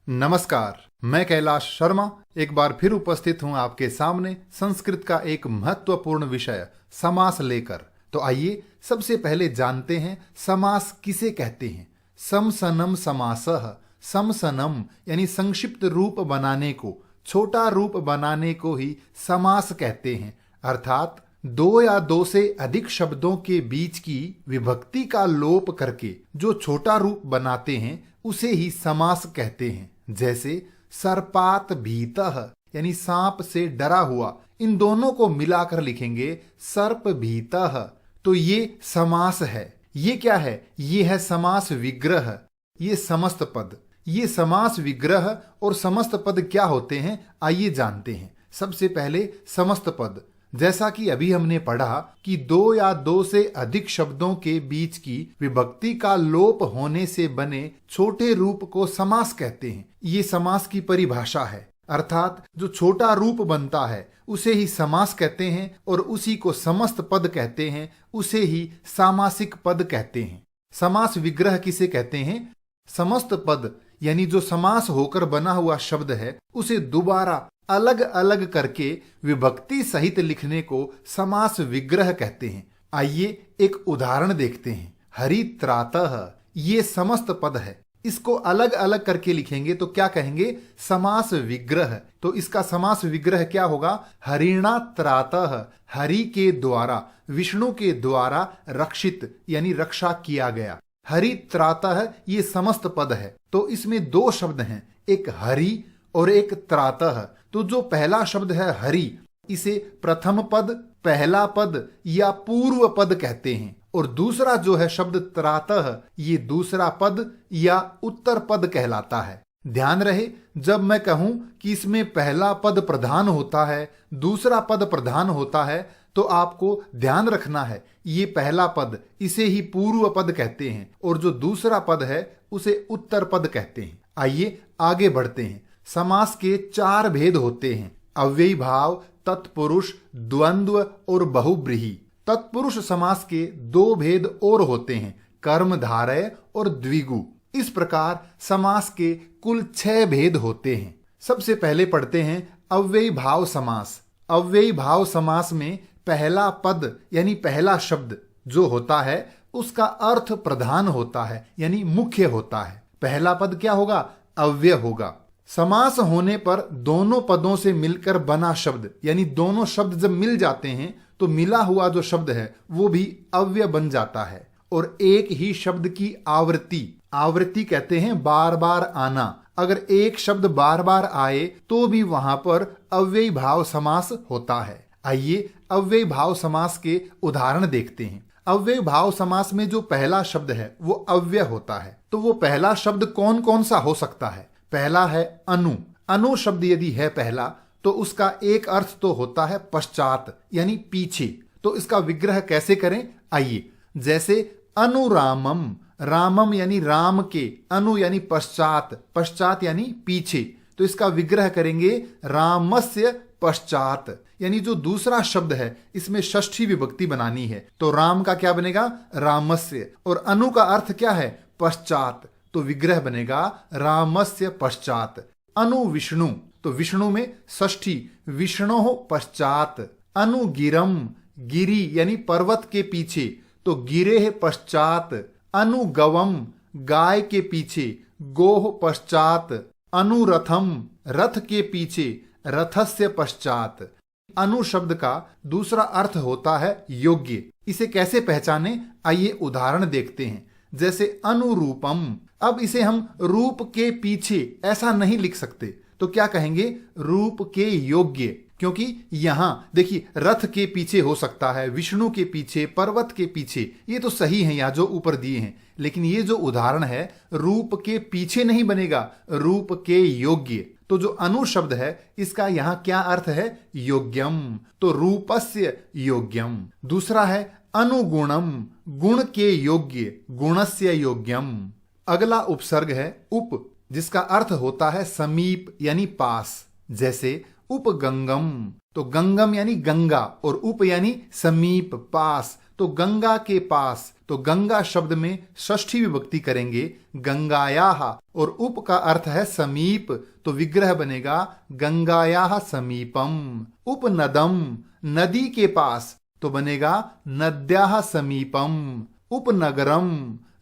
नमस्कार, मैं कैलाश शर्मा एक बार फिर उपस्थित हूं आपके सामने संस्कृत का एक महत्वपूर्ण विषय समास लेकर। तो आइए सबसे पहले जानते हैं समास किसे कहते हैं। समसनम समासः, समसनम यानी संक्षिप्त रूप बनाने को, छोटा रूप बनाने को ही समास कहते हैं। अर्थात दो या दो से अधिक शब्दों के बीच की विभक्ति का लोप करके जो छोटा रूप बनाते हैं उसे ही समास कहते हैं। जैसे सर्पात भीतः यानी सांप से डरा हुआ, इन दोनों को मिलाकर लिखेंगे सर्प भीतः, तो ये समास है। ये क्या है? ये है समास विग्रह। ये समस्त पद, ये समास विग्रह और समस्त पद क्या होते हैं आइए जानते हैं। सबसे पहले समस्त पद, जैसा कि अभी हमने पढ़ा कि दो या दो से अधिक शब्दों के बीच की विभक्ति का लोप होने से बने छोटे रूप को समास कहते हैं। ये समास की परिभाषा है। अर्थात जो छोटा रूप बनता है उसे ही समास कहते हैं और उसी को समस्त पद कहते हैं, उसे ही सामासिक पद कहते हैं। समास विग्रह किसे कहते हैं? समस्त पद यानी जो समास होकर बना हुआ शब्द है उसे दोबारा अलग अलग करके विभक्ति सहित लिखने को समास विग्रह कहते हैं। आइए एक उदाहरण देखते हैं। हरित्रातः, ये समस्त पद है, इसको अलग अलग करके लिखेंगे तो क्या कहेंगे? समास विग्रह। तो इसका समास विग्रह क्या होगा? हरिणा त्रातः, हरि के द्वारा, विष्णु के द्वारा रक्षित यानी रक्षा किया गया। हरित्रातः ये समस्त पद है, तो इसमें दो शब्द हैं, एक हरि और एक त्रातः। तो जो पहला शब्द है हरि, इसे प्रथम पद, पहला पद या पूर्व पद कहते हैं, और दूसरा जो है शब्द त्रातः, ये दूसरा पद या उत्तर पद कहलाता है। ध्यान रहे, जब मैं कहूं कि इसमें पहला पद प्रधान होता है, दूसरा पद प्रधान होता है, तो आपको ध्यान रखना है ये पहला पद, इसे ही पूर्व पद कहते हैं, और जो दूसरा पद है उसे उत्तर पद कहते हैं। आइए आगे बढ़ते हैं। समास के चार भेद होते हैं: अव्ययी भाव, तत्पुरुष, द्वंद्व और बहुब्रीहि। तत्पुरुष समास के दो भेद और होते हैं, कर्मधारय और द्विगु। इस प्रकार समास के कुल 6 भेद होते हैं। सबसे पहले पढ़ते हैं अव्ययी भाव समास। अव्ययी भाव समास में पहला पद यानी पहला शब्द जो होता है उसका अर्थ प्रधान होता है यानी मुख्य होता है। पहला पद क्या होगा? अव्यय होगा। समास होने पर दोनों पदों से मिलकर बना शब्द यानी दोनों शब्द जब मिल जाते हैं तो मिला हुआ जो शब्द है वो भी अव्यय बन जाता है। और एक ही शब्द की आवृत्ति, आवृत्ति कहते हैं बार बार आना, अगर एक शब्द बार बार आए तो भी वहां पर अव्ययी भाव समास होता है। आइए अव्ययी भाव समास के उदाहरण देखते हैं। अव्ययी भाव समास में जो पहला शब्द है वो अव्यय होता है, तो वो पहला शब्द कौन कौन सा हो सकता है? पहला है अनु। अनु शब्द यदि है पहला तो उसका एक अर्थ तो होता है पश्चात यानी पीछे। तो इसका विग्रह कैसे करें? आइए, जैसे अनुरामम, रामम यानी राम के, अनु यानी पश्चात, पश्चात यानी पीछे, तो इसका विग्रह करेंगे रामस्य पश्चात। यानी जो दूसरा शब्द है इसमें षष्ठी विभक्ति बनानी है, तो राम का क्या बनेगा? रामस्य। और अनु का अर्थ क्या है? पश्चात, तो विग्रह बनेगा रामस्य पश्चात। अनु विष्णु, तो विष्णु में षष्ठी, विष्णु पश्चात। अनु गिरम, गिरी यानी पर्वत के पीछे, तो गिरे पश्चात। अनु गवम, गाय के पीछे, गोह पश्चात। अनुरथम, रथ के पीछे, रथस्य पश्चात। अनु शब्द का दूसरा अर्थ होता है योग्य। इसे कैसे पहचाने? आइए उदाहरण देखते हैं। जैसे अनुरूपम, अब इसे हम रूप के पीछे ऐसा नहीं लिख सकते, तो क्या कहेंगे? रूप के योग्य, क्योंकि यहां देखिए रथ के पीछे हो सकता है, विष्णु के पीछे, पर्वत के पीछे, ये तो सही है यहाँ जो ऊपर दिए हैं, लेकिन ये जो उदाहरण है रूप के पीछे नहीं बनेगा, रूप के योग्य। तो जो अनु शब्द है इसका यहाँ क्या अर्थ है? योग्यम, तो रूपस्य योग्यम। दूसरा है अनुगुणम, गुण के योग्य, गुणस्य योग्यम। अगला उपसर्ग है उप, जिसका अर्थ होता है समीप यानी पास। जैसे उपगंगम, तो गंगम यानी गंगा और उप यानी समीप, पास, तो गंगा के पास, तो गंगा शब्द में षष्ठी विभक्ति करेंगे गंगायाः, और उप का अर्थ है समीप, तो विग्रह बनेगा गंगायाः समीपम। उपनदम, नदी के पास, तो बनेगा नद्याः समीपम। उपनगरम,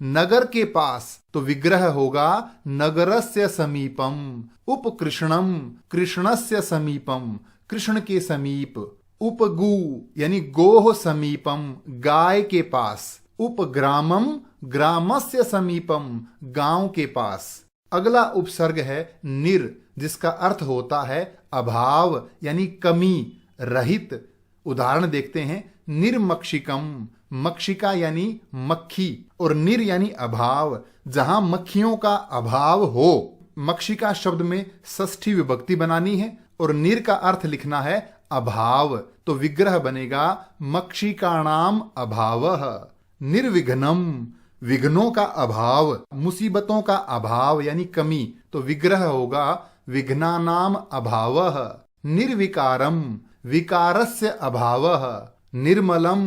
नगर के पास, तो विग्रह होगा नगरस्य समीपम। उपकृष्णम, कृष्णस्य समीपम, कृष्ण के समीप। उपगु यानी गोह समीपम, गाय के पास। उपग्रामम, ग्रामस्य समीपम, गांव के पास। अगला उपसर्ग है निर, जिसका अर्थ होता है अभाव यानी कमी, रहित। उदाहरण देखते हैं, निर्मक्षिकम, मक्षिका यानी मक्खी, और निर यानी अभाव, जहां मक्खियों का अभाव हो। मक्षिका शब्द में षष्ठी विभक्ति बनानी है और निर का अर्थ लिखना है अभाव, तो विग्रह बनेगा मक्षिकाणाम अभावः। निर्विघ्नम, विघ्नों का अभाव, मुसीबतों का अभाव यानी कमी, तो विग्रह होगा विघ्नानाम अभावः। निर्विकारम, विकारस्य अभावः। निर्मलम,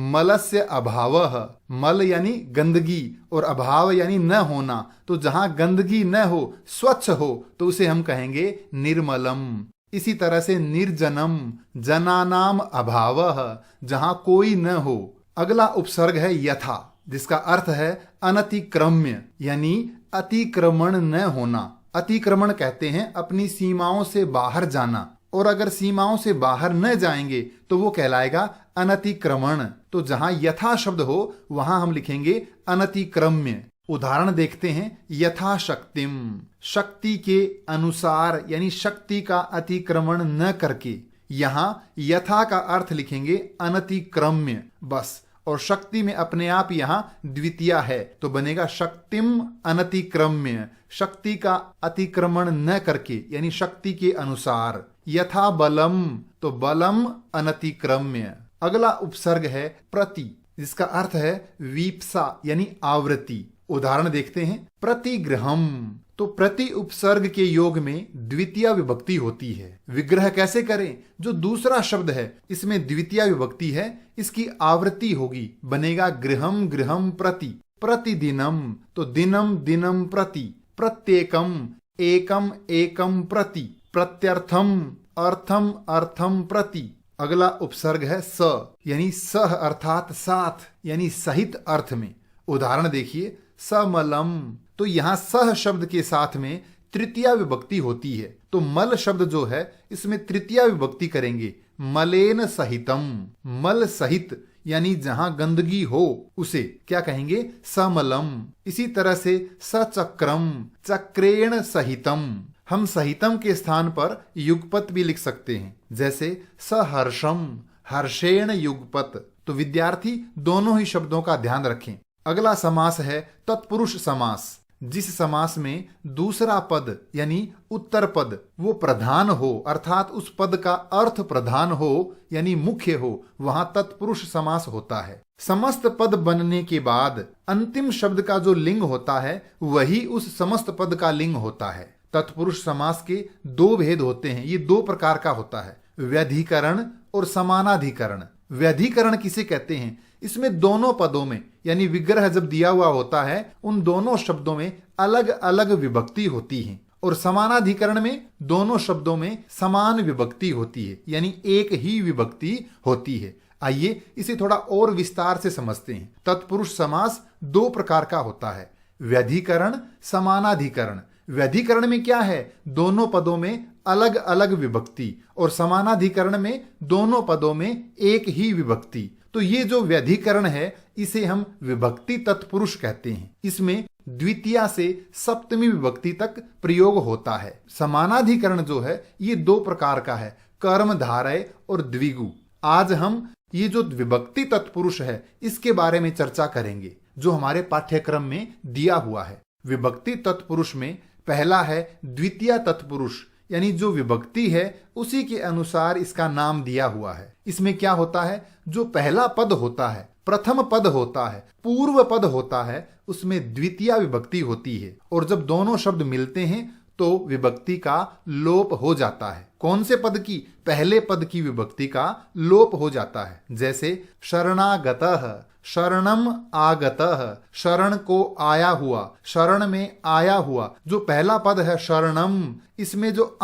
मलस्य अभावः। मल यानी गंदगी और अभाव यानी न होना, तो जहां गंदगी न हो, स्वच्छ हो, तो उसे हम कहेंगे निर्मलम। इसी तरह से निर्जनम, जनानाम अभावः, जहां कोई न हो। अगला उपसर्ग है यथा, जिसका अर्थ है अनतिक्रम्य यानी अतिक्रमण न होना। अतिक्रमण कहते हैं अपनी सीमाओं से बाहर जाना, और अगर सीमाओं से बाहर न जाएंगे तो वो कहलाएगा अनतिक्रमण। तो जहां यथा शब्द हो वहां हम लिखेंगे अनतिक्रम्य। उदाहरण देखते हैं, यथाशक्तिम, शक्ति के अनुसार यानी शक्ति का अतिक्रमण न करके। यहां यथा का अर्थ लिखेंगे अनतिक्रम्य बस, और शक्ति में अपने आप यहां द्वितीया है, तो बनेगा शक्तिम अनतिक्रम्य, शक्ति का अतिक्रमण न करके यानी शक्ति के अनुसार। यथा बलम, तो बलम अनतिक्रम्य। अगला उपसर्ग है प्रति, जिसका अर्थ है वीप्सा यानी आवृत्ति। उदाहरण देखते हैं, प्रतिगृहम, तो प्रति उपसर्ग के योग में द्वितीय विभक्ति होती है। विग्रह कैसे करें? जो दूसरा शब्द है इसमें द्वितीय विभक्ति है, इसकी आवृत्ति होगी, बनेगा गृहम गृहम प्रति। प्रतिदिनम, तो दिनम दिनम प्रति। प्रत्येकम, एकम एकम प्रति। प्रत्यर्थम, अर्थम अर्थम प्रति। अगला उपसर्ग है स, यानी सह अर्थात साथ यानी सहित अर्थ में। उदाहरण देखिए, समलम, तो यहां सह शब्द के साथ में तृतीया विभक्ति होती है, तो मल शब्द जो है इसमें तृतीया विभक्ति करेंगे, मलेन सहितम। मल सहित यानी जहां गंदगी हो उसे क्या कहेंगे? समलम। इसी तरह से सचक्रम, चक्रेण सहितम। हम सहितम के स्थान पर युगपत भी लिख सकते हैं, जैसे सहर्षम, हर्षेण युगपत। तो विद्यार्थी दोनों ही शब्दों का ध्यान रखें। अगला समास है तत्पुरुष समास, जिस समास में दूसरा पद यानी उत्तर पद वो प्रधान हो, अर्थात उस पद का अर्थ प्रधान हो यानी मुख्य हो, वहां तत्पुरुष समास होता है। समस्त पद बनने के बाद अंतिम शब्द का जो लिंग होता है वही उस समस्त पद का लिंग होता है। तत्पुरुष समास के दो भेद होते हैं, ये दो प्रकार का होता है, व्यधिकरण और समानाधिकरण। व्यधिकरण किसे कहते हैं? इसमें दोनों पदों में यानी विग्रह जब दिया हुआ होता है उन दोनों शब्दों में अलग अलग विभक्ति होती है, और समानाधिकरण में दोनों शब्दों में समान विभक्ति होती है यानी एक ही विभक्ति होती है। आइए इसे थोड़ा और विस्तार से समझते हैं। तत्पुरुष समास दो प्रकार का होता है, व्यधिकरण, समानाधिकरण। व्यधिकरण में क्या है? दोनों पदों में अलग अलग विभक्ति, और समानाधिकरण में दोनों पदों में एक ही विभक्ति। तो ये जो व्यधिकरण है इसे हम विभक्ति तत्पुरुष कहते हैं। इसमें द्वितीया से सप्तमी विभक्ति तक प्रयोग होता है। समानाधिकरण जो है ये दो प्रकार का है, कर्मधारय और द्विगु। आज हम ये जो विभक्ति तत्पुरुष है इसके बारे में चर्चा करेंगे, जो हमारे पाठ्यक्रम में दिया हुआ है। विभक्ति तत्पुरुष में पहला है द्वितीय तत्पुरुष, यानी जो विभक्ति है उसी के अनुसार इसका नाम दिया हुआ है। इसमें क्या होता है? जो पहला पद होता है, प्रथम पद होता है, पूर्व पद होता है, उसमें द्वितीय विभक्ति होती है, और जब दोनों शब्द मिलते हैं तो विभक्ति का लोप हो जाता है। कौन से पद की? पहले पद की विभक्ति का लोप हो जाता है। जैसे शरणागतः, शरणम आगतः, शरण को आया हुआ, शरण में आया हुआ। जो पहला पद है शरणम, इसमें जो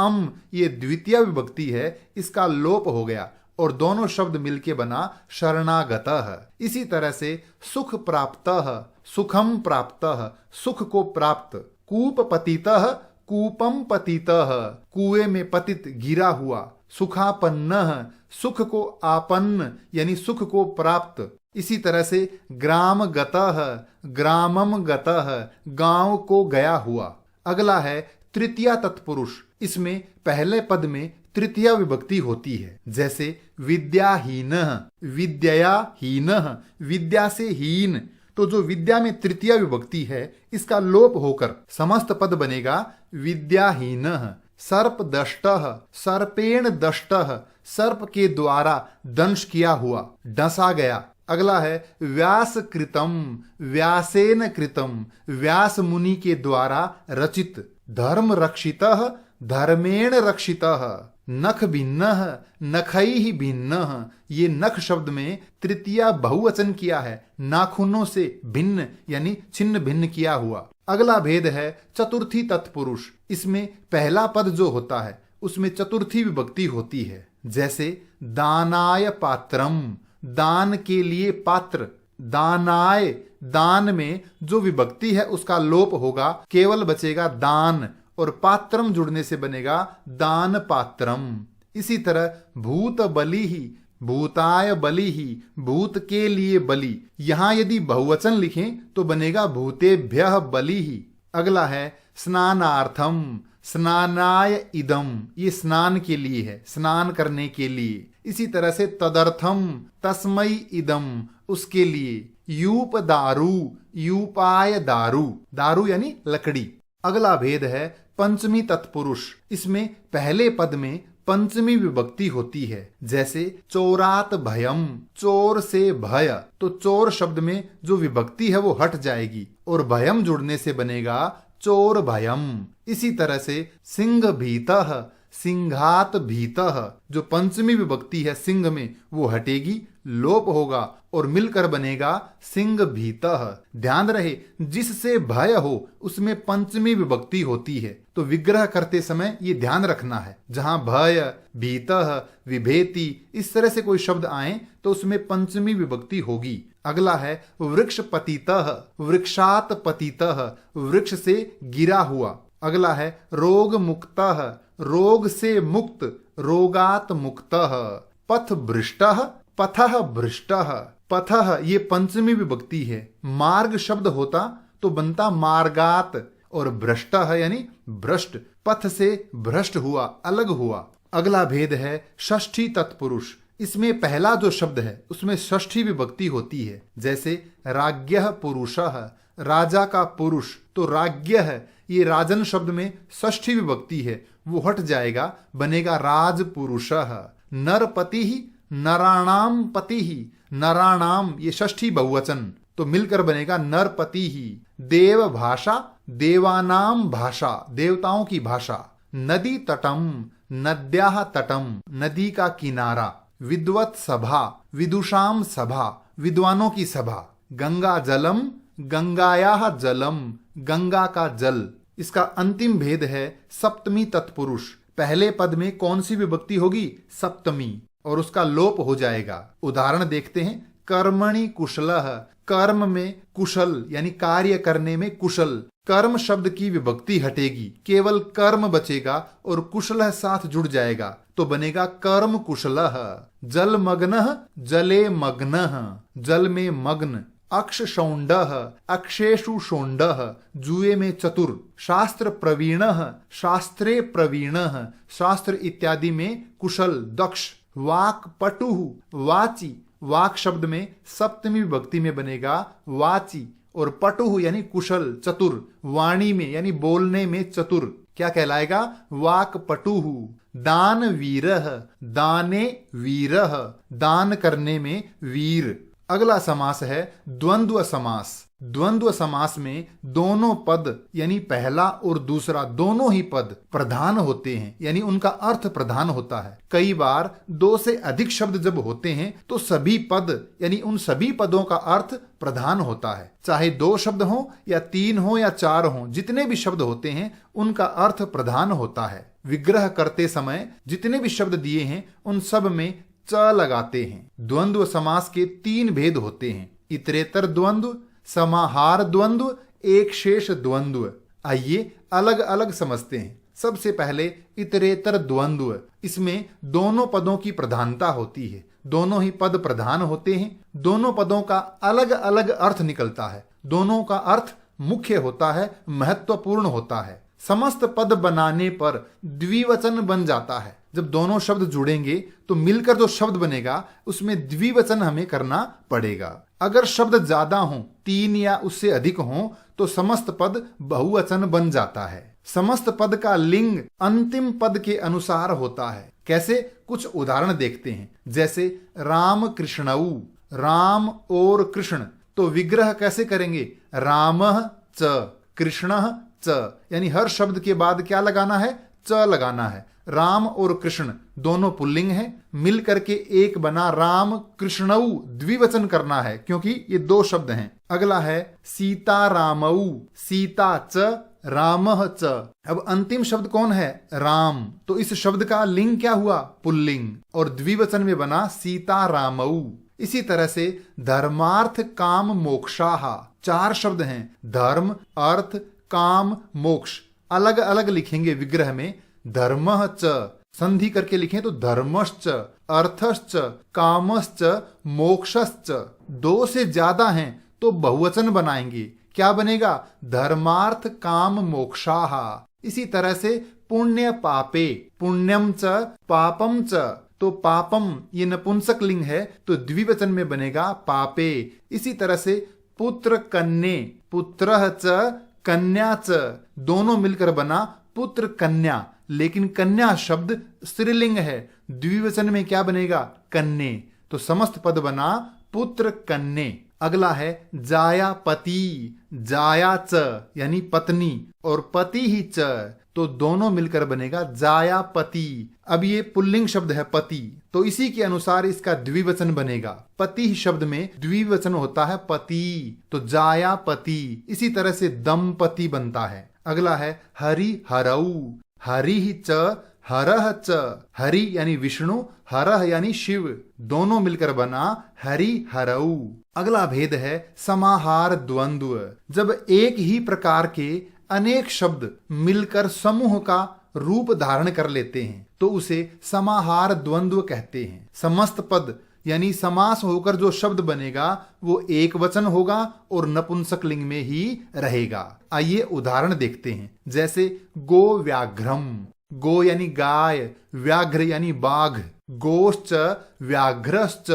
ये द्वितीय विभक्ति है, इसका लोप हो गया और दोनों शब्द मिलके बना शरणागतः। इसी तरह से सुख प्राप्तः, सुखम प्राप्तः, सुख को प्राप्त। कूप पतितः, कूपम पतितः, कुएं में पतित गिरा हुआ। सुखापन्नः, सुख को आपन्न यानी सुख को प्राप्त। इसी तरह से ग्राम गतः, ग्रामम गतः, गांव को गया हुआ। अगला है तृतीया तत्पुरुष। इसमें पहले पद में तृतीया विभक्ति होती है। जैसे विद्याहीनः, विद्याहीनः, विद्या से हीन। तो जो विद्या में तृतीया विभक्ति है, इसका लोप होकर समस्त पद बनेगा विद्याहीनः। सर्प दष्टः, सर्पेण दष्टः, सर्प के द्वारा दंश किया हुआ, डसा गया। अगला है व्यास कृतम, व्यासेन कृतम, व्यास मुनि के द्वारा रचित। धर्म रक्षितः, धर्मेण रक्षितः। नख भिन्नः, नखैः भिन्नः, ये नख शब्द में तृतीया बहुवचन किया है। नाखूनों से भिन्न यानी छिन्न भिन्न किया हुआ। अगला भेद है चतुर्थी तत्पुरुष। इसमें पहला पद जो होता है उसमें चतुर्थी विभक्ति होती है। जैसे दानाय पात्रम, दान के लिए पात्र। दानाय, दान में जो विभक्ति है उसका लोप होगा, केवल बचेगा दान और पात्रम जुड़ने से बनेगा दान पात्रम। इसी तरह भूत बलि ही, भूताय बलि ही, भूत के लिए बलि। यहां यदि बहुवचन लिखें तो बनेगा भूतेभ्यः बलि ही। अगला है स्नानार्थम, स्नानाय इदम, ये स्नान के लिए है, स्नान करने के लिए। इसी तरह से तदर्थम, तस्मै इदम, उसके लिए। यूप दारू, यूपाय दारू, दारू यानी लकड़ी। अगला भेद है पंचमी तत्पुरुष। इसमें पहले पद में पंचमी विभक्ति होती है। जैसे चोरात भयम, चोर से भय। तो चोर शब्द में जो विभक्ति है वो हट जाएगी और भयम जुड़ने से बनेगा चोर भयम। इसी तरह से सिंह भीतः, सिंघात भीतः, जो पंचमी विभक्ति है सिंह में वो हटेगी, लोप होगा और मिलकर बनेगा सिंह भीतः। ध्यान रहे जिससे भय हो उसमें पंचमी विभक्ति होती है, तो विग्रह करते समय ये ध्यान रखना है। जहां भय, भीतः, विभेति इस तरह से कोई शब्द आए तो उसमें पंचमी विभक्ति होगी। अगला है वृक्ष पतितः, वृक्षात पतितः, वृक्ष से गिरा हुआ। अगला है रोग मुक्तः, रोग से मुक्त, रोगात मुक्तः। पथ भ्रष्टः, पथः भ्रष्टः, पथः ये पंचमी विभक्ति है। मार्ग शब्द होता तो बनता मार्गात और भ्रष्टः यानी भ्रष्ट, पथ से भ्रष्ट हुआ, अलग हुआ। अगला भेद है षष्ठी तत्पुरुष। इसमें पहला जो शब्द है उसमें षष्ठी विभक्ति होती है। जैसे राज्ञः पुरुषः, राजा का पुरुष। तो राज्ञः ये राजन शब्द में षष्ठी विभक्ति है, वो हट जाएगा, बनेगा राजपुरुषः। नरपति ही, नराणाम पति ही, नराणाम ये षष्ठी बहुवचन, तो मिलकर बनेगा नरपति ही। देव भाषा, देवानाम भाषा, देवताओं की भाषा। नदी तटम, नद्याः तटम, नदी का किनारा। विद्वत सभा, विदुषाम सभा, विद्वानों की सभा। गंगा जलम, गंगायाः जलम, गंगा का जल। इसका अंतिम भेद है सप्तमी तत्पुरुष। पहले पद में कौन सी विभक्ति होगी? सप्तमी, और उसका लोप हो जाएगा। उदाहरण देखते हैं। कर्मणि कुशलः, कर्म में कुशल यानी कार्य करने में कुशल। कर्म शब्द की विभक्ति हटेगी, केवल कर्म बचेगा और कुशलः साथ जुड़ जाएगा, तो बनेगा कर्म कुशलः। जलमग्नः, जले मग्नः, जल में मग्न। अक्ष शौंडः, अक्षेषु शौंडः, जुए में चतुर। शास्त्र प्रवीणः, शास्त्रे प्रवीणः, शास्त्र इत्यादि में कुशल, दक्ष। वाक पटुः, वाची, वाक शब्द में सप्तमी विभक्ति में बनेगा वाची, और पटुः यानी कुशल, चतुर। वाणी में यानी बोलने में चतुर, क्या कहलाएगा? वाक पटुः। दान वीरः, दाने वीरः, दान करने में वीर। अगला समास है द्वंद्व समास। द्वंद्व समास में दोनों पद यानी पहला और दूसरा दोनों ही पद प्रधान होते हैं, यानी उनका अर्थ प्रधान होता है। कई बार दो से अधिक शब्द जब होते हैं तो सभी पद यानी उन सभी पदों का अर्थ प्रधान होता है। चाहे दो शब्द हो या तीन हो या चार हो, जितने भी शब्द होते हैं उनका अर्थ प्रधान होता है। विग्रह करते समय जितने भी शब्द दिए हैं उन सब में च लगाते हैं। द्वंद्व समास के तीन भेद होते हैं, इतरेतर द्वंद्व, समाहार द्वंद्व, एक शेष द्वंद्व। आइए अलग अलग समझते हैं। सबसे पहले इतरेतर द्वंद्व। इसमें दोनों पदों की प्रधानता होती है, दोनों ही पद प्रधान होते हैं, दोनों पदों का अलग अलग अर्थ निकलता है, दोनों का अर्थ मुख्य होता है, महत्वपूर्ण होता है। समस्त पद बनाने पर द्विवचन बन जाता है। जब दोनों शब्द जुड़ेंगे तो मिलकर जो शब्द बनेगा उसमें द्विवचन हमें करना पड़ेगा। अगर शब्द ज्यादा हों, तीन या उससे अधिक हों, तो समस्त पद बहुवचन बन जाता है। समस्त पद का लिंग अंतिम पद के अनुसार होता है। कैसे? कुछ उदाहरण देखते हैं। जैसे राम कृष्णऊ, राम और कृष्ण, तो विग्रह कैसे करेंगे? रामः च कृष्णः च, यानी हर शब्द के बाद क्या लगाना है? च लगाना है। राम और कृष्ण दोनों पुल्लिंग हैं, मिल करके एक बना राम कृष्णऊ, द्विवचन करना है क्योंकि ये दो शब्द हैं। अगला है सीता रामऊ, सीता च रामः च। अब अंतिम शब्द कौन है? राम, तो इस शब्द का लिंग क्या हुआ? पुल्लिंग, और द्विवचन में बना सीता रामऊ। इसी तरह से धर्मार्थ काम मोक्षाहा, चार शब्द हैं, धर्म, अर्थ, काम, मोक्ष। अलग अलग लिखेंगे विग्रह में। धर्मः च संधि करके लिखें तो धर्मश्च, अर्थश्च, कामश्च, मोक्षश्च। दो से ज्यादा हैं तो बहुवचन बनाएंगे। क्या बनेगा? धर्मार्थ काम मोक्षाहा। इसी तरह से पुण्य पापे, पुण्यम च पापम च, तो पापम ये नपुंसक लिंग है तो द्विवचन में बनेगा पापे। इसी तरह से पुत्र कन्ये, पुत्रः च कन्या च, दोनों मिलकर बना पुत्र कन्या, लेकिन कन्या शब्द स्त्रीलिंग है, द्विवचन में क्या बनेगा? कन्ये, तो समस्त पद बना पुत्र कन्ये। अगला है जाया पति, जाया च यानी पत्नी और पति ही च, तो दोनों मिलकर बनेगा जाया पति। अब ये पुल्लिंग शब्द है पति, तो इसी के अनुसार इसका द्विवचन बनेगा। पति शब्द में द्विवचन होता है पति, तो जाया पति। इसी तरह से दंपति बनता है। अगला है हरि हरऊ, हरि ही च हरह च, हरि यानी विष्णु, हरह यानी शिव, दोनों मिलकर बना हरि हरऊ। अगला भेद है समाहार द्वंद्व। जब एक ही प्रकार के अनेक शब्द मिलकर समूह का रूप धारण कर लेते हैं तो उसे समाहार द्वंद्व कहते हैं। समस्त पद यानी समास होकर जो शब्द बनेगा वो एक वचन होगा और नपुंसक लिंग में ही रहेगा। आइए उदाहरण देखते हैं। जैसे गो व्याघ्रम, गो यानी गाय, व्याघ्र यानी बाघ, गोश्च व्याघ्रश्च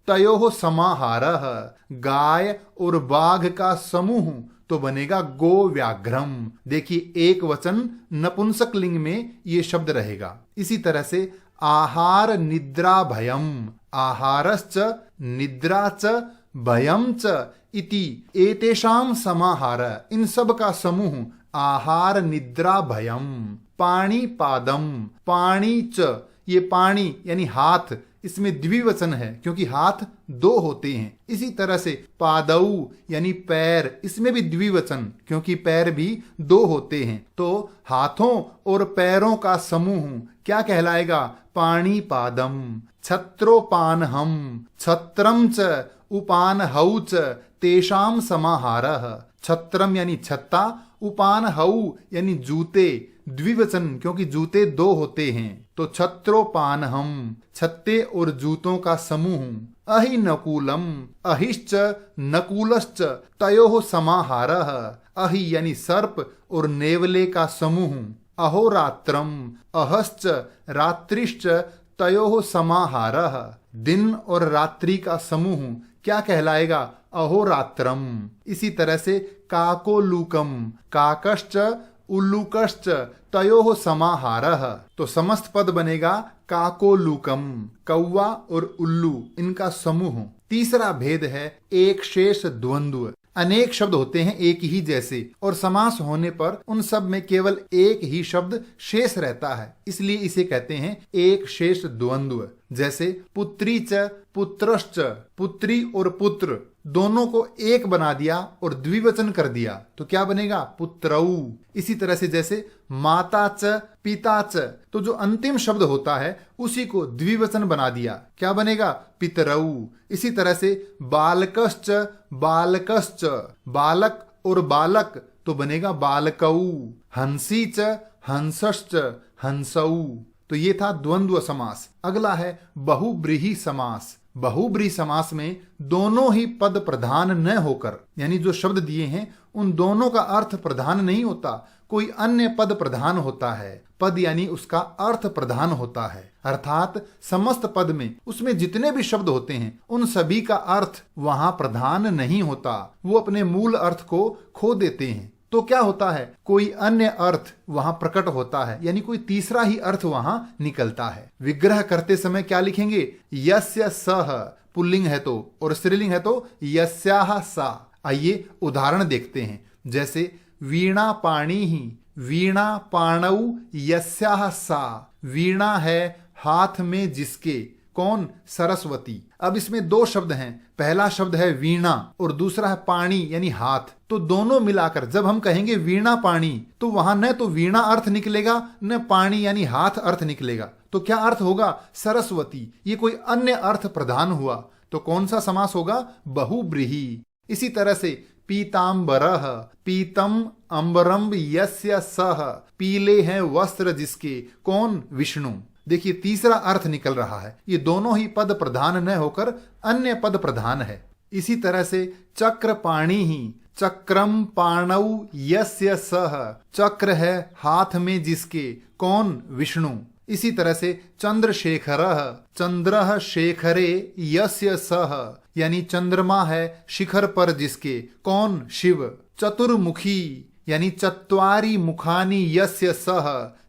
तयोः समाहारः, गाय और बाघ का समूह तो बनेगा गो व्याघ्रम। देखिए एक वचन नपुंसक लिंग में ये शब्द रहेगा। इसी तरह से आहार निद्रा भयम, आहारश्च निद्रा च भयम च इति एतेषां समाहार, इन सब का समूह आहार निद्रा भयम। पाणी पादम, पाणी च, ये पाणी यानी हाथ, इसमें द्विवचन है क्योंकि हाथ दो होते हैं। इसी तरह से पादऊ यानी पैर, इसमें भी द्विवचन क्योंकि पैर भी दो होते हैं। तो हाथों और पैरों का समूह क्या कहलाएगा? पाणी पादम। छत्रोपानहम, छत्रम च उपानहौ च तेषां समाहारः। छत्रम यानी छत्ता, उपानहौ यानी जूते, द्विवचन क्योंकि जूते दो होते हैं। तो छत्रोपानहम, छत्ते और जूतों का समूह। अहि नकुलम, अहिश्च नकुलश्च तयोः समाहारः। अहि यानी सर्प और नेवले का समूह। अहोरात्रम, अहश्च रात्रिश्च तयोः समाहारः। दिन और रात्रि का समूह क्या कहलाएगा? अहोरात्रम। इसी तरह से काकोलूकम, काकश्च उल्लूकश्च तयोः समाहारः, तो समस्त पद बनेगा काकोलूकम, कौवा और उल्लू इनका समूह। तीसरा भेद है एक शेष द्वंद्व। अनेक शब्द होते हैं एक ही जैसे, और समास होने पर उन सब में केवल एक ही शब्द शेष रहता है, इसलिए इसे कहते हैं एक शेष द्वंद्व। जैसे पुत्री च पुत्रश्च, पुत्री और पुत्र दोनों को एक बना दिया और द्विवचन कर दिया तो क्या बनेगा? पुत्रऊ। इसी तरह से जैसे माता च पिता च, तो जो अंतिम शब्द होता है उसी को द्विवचन बना दिया, क्या बनेगा? पितरऊ। इसी तरह से बालकश्च बालकश्च, बालक और बालक तो बनेगा बालकऊ। हंसी च हंसश्च हंसऊ। तो ये था द्वंद्व समास। अगला है बहुब्रीहि समास। बहुब्रीहि समास में दोनों ही पद प्रधान न होकर, यानी जो शब्द दिए हैं उन दोनों का अर्थ प्रधान नहीं होता, कोई अन्य पद प्रधान होता है। पद यानी उसका अर्थ प्रधान होता है, अर्थात समस्त पद में उसमें जितने भी शब्द होते हैं उन सभी का अर्थ वहां प्रधान नहीं होता, वो अपने मूल अर्थ को खो देते हैं। तो क्या होता है? कोई अन्य अर्थ वहां प्रकट होता है, यानी कोई तीसरा ही अर्थ वहां निकलता है। विग्रह करते समय क्या लिखेंगे? यस्य सह, पुल्लिंग है तो, और स्त्रीलिंग है तो यस्याह सा। आइए उदाहरण देखते हैं। जैसे वीणा पाणी ही, वीणा पाणऊ यस्याह सा। वीणा है हाथ में जिसके, कौन? सरस्वती। अब इसमें दो शब्द हैं, पहला शब्द है वीणा और दूसरा है पाणी यानी हाथ। तो दोनों मिलाकर जब हम कहेंगे वीणा पाणी, तो वहां न तो वीणा अर्थ निकलेगा न पाणी यानी हाथ अर्थ निकलेगा। तो क्या अर्थ होगा? सरस्वती। ये कोई अन्य अर्थ प्रधान हुआ, तो कौन सा समास होगा? बहुब्रीहि। इसी तरह से पीतांबरः, पीतम अंबरम यस्य सह, पीले हैं वस्त्र जिसके, कौन? विष्णु। देखिए तीसरा अर्थ निकल रहा है, ये दोनों ही पद प्रधान न होकर अन्य पद प्रधान है। इसी तरह से चक्र पाणी ही, चक्रम पाणौ यस्य सह, चक्र है हाथ में जिसके, कौन? विष्णु। इसी तरह से चंद्रशेखरः, चंद्रः शेखरे यस्य सह, यानी चंद्रमा है शिखर पर जिसके, कौन? शिव। चतुर्मुखी यानी चत्वारि मुखानि यस्य सह,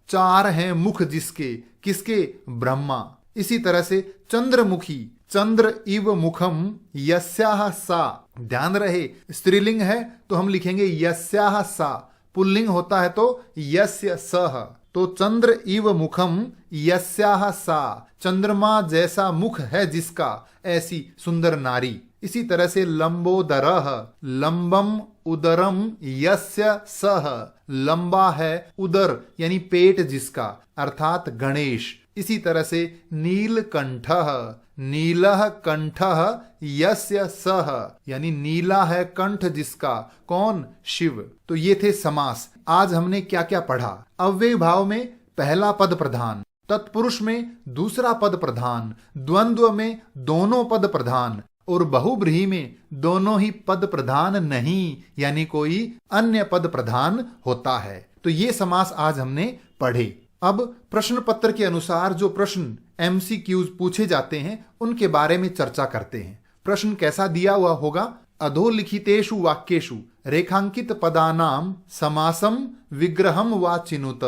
चार हैं मुख जिसके, किसके? ब्रह्मा। इसी तरह से चंद्रमुखी, चंद्र इव मुखम यस्याह सा। ध्यान रहे स्त्रीलिंग है तो हम लिखेंगे यस्याह सा, पुल्लिंग होता है तो यस्य सह। तो चंद्र इव मुखम यस्याह सा, चंद्रमा जैसा मुख है जिसका, ऐसी सुंदर नारी। इसी तरह से लंबोदरः, लंबम उदरम यस्य सह, लंबा है उदर यानी पेट जिसका, अर्थात गणेश। इसी तरह से नीलकंठः, नीलः कंठः यस्य सह, यानी नीला है कंठ जिसका, कौन? शिव। तो ये थे समास। आज हमने क्या क्या पढ़ा? अव्यय भाव में पहला पद प्रधान, तत्पुरुष में दूसरा पद प्रधान, द्वंद्व में दोनों पद प्रधान, और बहुब्रीहि में दोनों ही पद प्रधान नहीं, यानी कोई अन्य पद प्रधान होता है। तो ये समास आज हमने पढ़े। अब प्रश्न पत्र के अनुसार जो प्रश्न MCQs पूछे जाते हैं उनके बारे में चर्चा करते हैं। प्रश्न कैसा दिया हुआ होगा? अधोलिखितेषु वाक्येषु रेखांकित पदानाम समासम विग्रहम वा चिनुत।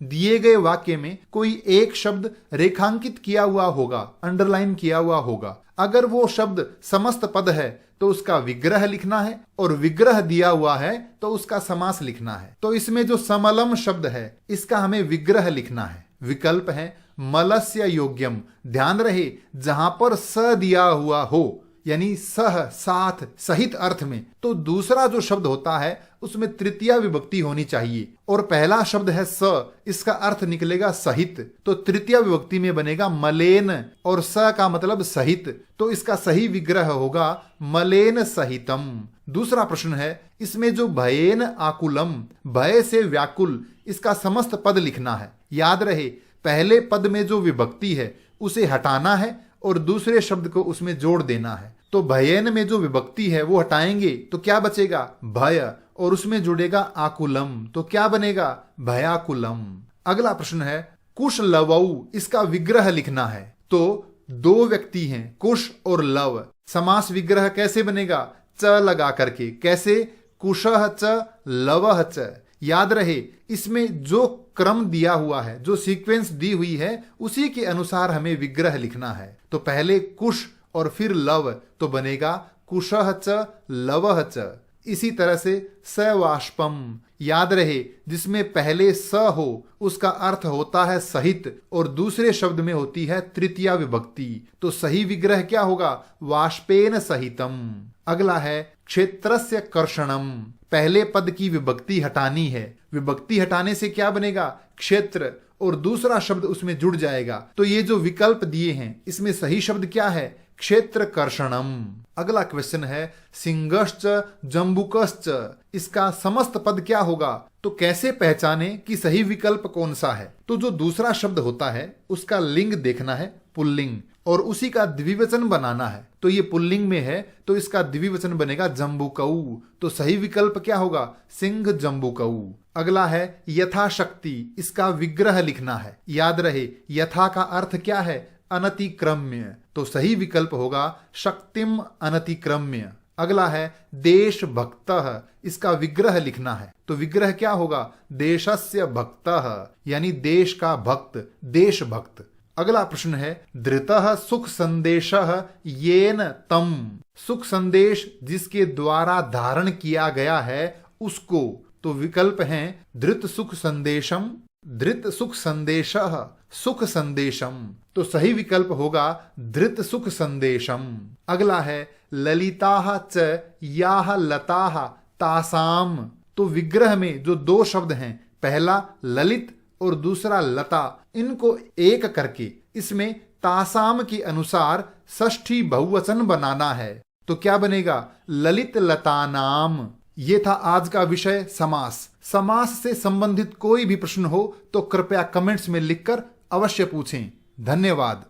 दिए गए वाक्य में कोई एक शब्द रेखांकित किया हुआ होगा, अंडरलाइन किया हुआ होगा। अगर वो शब्द समस्त पद है तो उसका विग्रह लिखना है, और विग्रह दिया हुआ है तो उसका समास लिखना है। तो इसमें जो समलम शब्द है इसका हमें विग्रह लिखना है। विकल्प है मलस्य योग्यम। ध्यान रहे जहां पर स दिया हुआ हो, यानी सह, साथ, सहित अर्थ में, तो दूसरा जो शब्द होता है उसमें तृतीया विभक्ति होनी चाहिए, और पहला शब्द है स, इसका अर्थ निकलेगा सहित, तो तृतीया विभक्ति में बनेगा मलेन, और स का मतलब सहित, तो इसका सही विग्रह होगा मलेन सहितम। दूसरा प्रश्न है, इसमें जो भयेन आकुलम, भय से व्याकुल, इसका समस्त पद लिखना है। याद रहे पहले पद में जो विभक्ति है उसे हटाना है और दूसरे शब्द को उसमें जोड़ देना है। तो भयेन में जो विभक्ति है वो हटाएंगे तो क्या बचेगा? भय, और उसमें जुड़ेगा आकुलम, तो क्या बनेगा? भयाकुलम। अगला प्रश्न है कुशलवौ, इसका विग्रह लिखना है। तो दो व्यक्ति हैं कुश और लव, समास विग्रह कैसे बनेगा? च लगा करके। कैसे? कुशः च लवः च। याद रहे इसमें जो क्रम दिया हुआ है, जो सीक्वेंस दी हुई है, उसी के अनुसार हमें विग्रह लिखना है। तो पहले कुश और फिर लव, तो बनेगा कुशः च लवः च। इसी तरह से सवाष्पम, याद रहे जिसमें पहले स हो उसका अर्थ होता है सहित और दूसरे शब्द में होती है तृतीया विभक्ति, तो सही विग्रह क्या होगा? वाष्पेन सहितम। अगला है क्षेत्रस्य कर्षणम, पहले पद की विभक्ति हटानी है। विभक्ति हटाने से क्या बनेगा? क्षेत्र, और दूसरा शब्द उसमें जुड़ जाएगा। तो ये जो विकल्प दिए हैं इसमें सही शब्द क्या है? क्षेत्र कर्षणम। अगला क्वेश्चन है सिंहश्च जम्बुकश्च, इसका समस्त पद क्या होगा? तो कैसे पहचाने कि सही विकल्प कौन सा है? तो जो दूसरा शब्द होता है उसका लिंग देखना है, पुल्लिंग, और उसी का द्विवचन बनाना है। तो ये पुल्लिंग में है तो इसका द्विवचन बनेगा जम्बुकऊ। तो सही विकल्प क्या होगा? सिंह जम्बुकऊ। अगला है यथाशक्ति, इसका विग्रह लिखना है। याद रहे यथा का अर्थ क्या है? अनतिक्रम्य, तो सही विकल्प होगा शक्तिम अनतिक्रम्य। अगला है देशभक्तः, इसका विग्रह लिखना है। तो विग्रह क्या होगा? देशस्य भक्तः, यानी देश का भक्त, देशभक्त। अगला प्रश्न है धृतः सुख संदेशः येन तम, सुख संदेश जिसके द्वारा धारण किया गया है उसको। तो विकल्प हैं धृत सुख संदेशम, धृत सुख संदेशः, सुख संदेशम। तो सही विकल्प होगा धृत सुख संदेशम। अगला है ललिताः च याः लताः तासाम, तो विग्रह में जो दो शब्द हैं, पहला ललित और दूसरा लता, इनको एक करके इसमें तासाम के अनुसार षष्ठी बहुवचन बनाना है। तो क्या बनेगा? ललित लतानाम। ये था आज का विषय समास। समास से संबंधित कोई भी प्रश्न हो तो कृपया कमेंट्स में लिखकर अवश्य पूछें। धन्यवाद।